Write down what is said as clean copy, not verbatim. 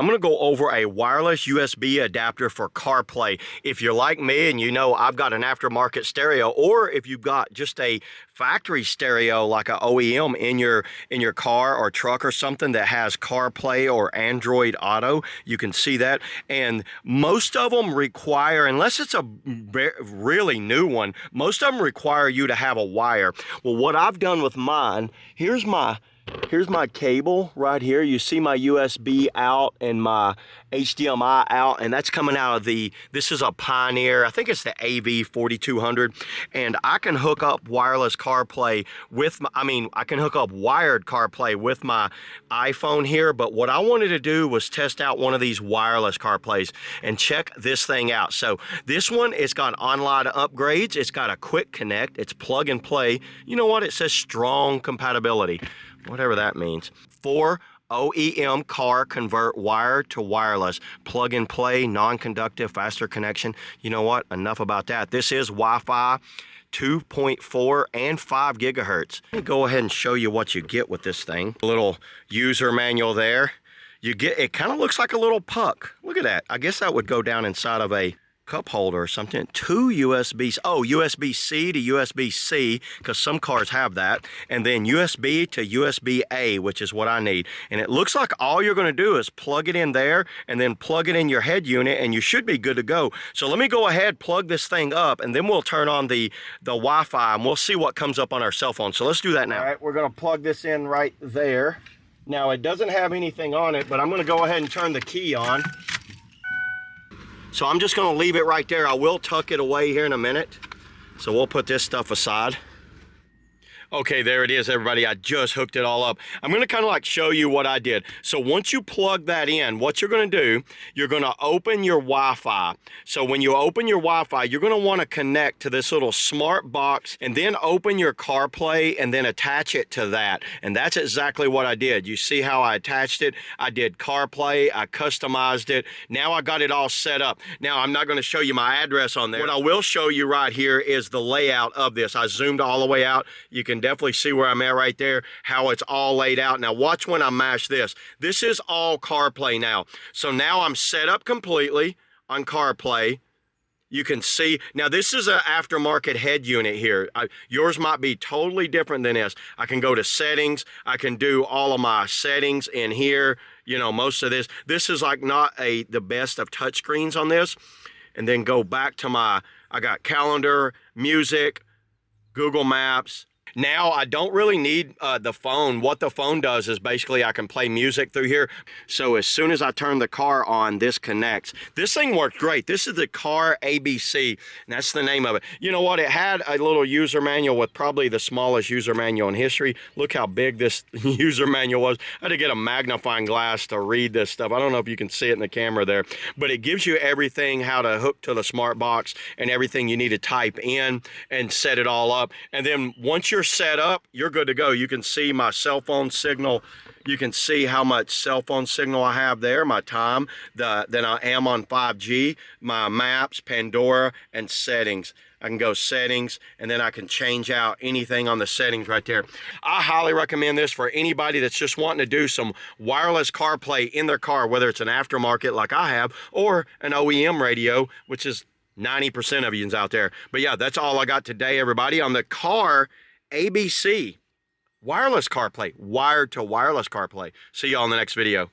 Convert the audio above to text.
I'm going to go over a wireless USB adapter for CarPlay. If you're like me and you know I've got an aftermarket stereo, or if you've got just a factory stereo like an OEM in your car or truck or something that has CarPlay or Android Auto, you can see that. And most of them require, unless it's a really new one, most of them require you to have a wire. Well, what I've done with mine, here's my cable right here. You see my USB out and my HDMI out, and that's coming out of this is a Pioneer, I think it's the AV4200, and I can hook up wireless CarPlay with I can hook up wired CarPlay with my iPhone here, but what I wanted to do was test out one of these wireless CarPlays and check this thing out. So this one, it's got online upgrades, it's got a quick connect, it's plug and play. You know what? It says strong compatibility, whatever that means. 4 OEM car convert wire to wireless, plug and play, non-conductive, faster connection. You know what? Enough about that. This is Wi-Fi 2.4 and 5 gigahertz. Let me go ahead and show you what you get with this thing. A little user manual there. You get, it kind of looks like a little puck. Look at that. I guess that would go down inside of a cup holder or something. 2 USBs, USB-C to USB-C, because some cars have that, and then USB to USB-A, which is what I need. And it looks like all you're going to do is plug it in there and then plug it in your head unit, and you should be good to go. So let me go ahead, plug this thing up, and then we'll turn on the Wi-Fi, and we'll see what comes up on our cell phone. So let's do that now. All right, we're going to plug this in right there. Now, it doesn't have anything on it, but I'm going to go ahead and turn the key on. So I'm just going to leave it right there. I will tuck it away here in a minute. So we'll put this stuff aside. Okay, there it is, everybody. I just hooked it all up. I'm going to kind of like show you what I did. So once you plug that in, what you're going to do, you're going to open your Wi-Fi. So when you open your Wi-Fi, you're going to want to connect to this little smart box, and then open your CarPlay and then attach it to that. And that's exactly what I did. You see how I attached it? I did CarPlay, I customized it. Now I got it all set up. Now I'm not going to show you my address on there. What I will show you right here is the layout of this. I zoomed all the way out. You can definitely see where I'm at right there, how it's all laid out. Now watch when I mash this. This is all CarPlay now. So now I'm set up completely on CarPlay. You can see, now this is an aftermarket head unit here. Yours might be totally different than this. I can go to settings. I can do all of my settings in here. You know, most of this. This is like not the best of touchscreens on this. And then go back to I got calendar, music, Google Maps. Now I don't really need the phone. What the phone does is basically I can play music through here. So as soon as I turn the car on, this connects. This thing worked great. This is the Car ABC, and that's the name of it. You know what? It had a little user manual with probably the smallest user manual in history. Look how big this user manual was. I had to get a magnifying glass to read this stuff. I don't know if you can see it in the camera there, but it gives you everything, how to hook to the smart box and everything you need to type in and set it all up. And then once you're set up, you're good to go. You can see my cell phone signal. You can see how much cell phone signal I have there, my time, then I am on 5G, my maps, Pandora, and settings. I can go settings, and then I can change out anything on the settings right there. I highly recommend this for anybody that's just wanting to do some wireless CarPlay in their car, whether it's an aftermarket like I have, or an OEM radio, which is 90% of yous out there. But yeah, that's all I got today, everybody, on the Car ABC wireless CarPlay, wired to wireless CarPlay. See y'all in the next video.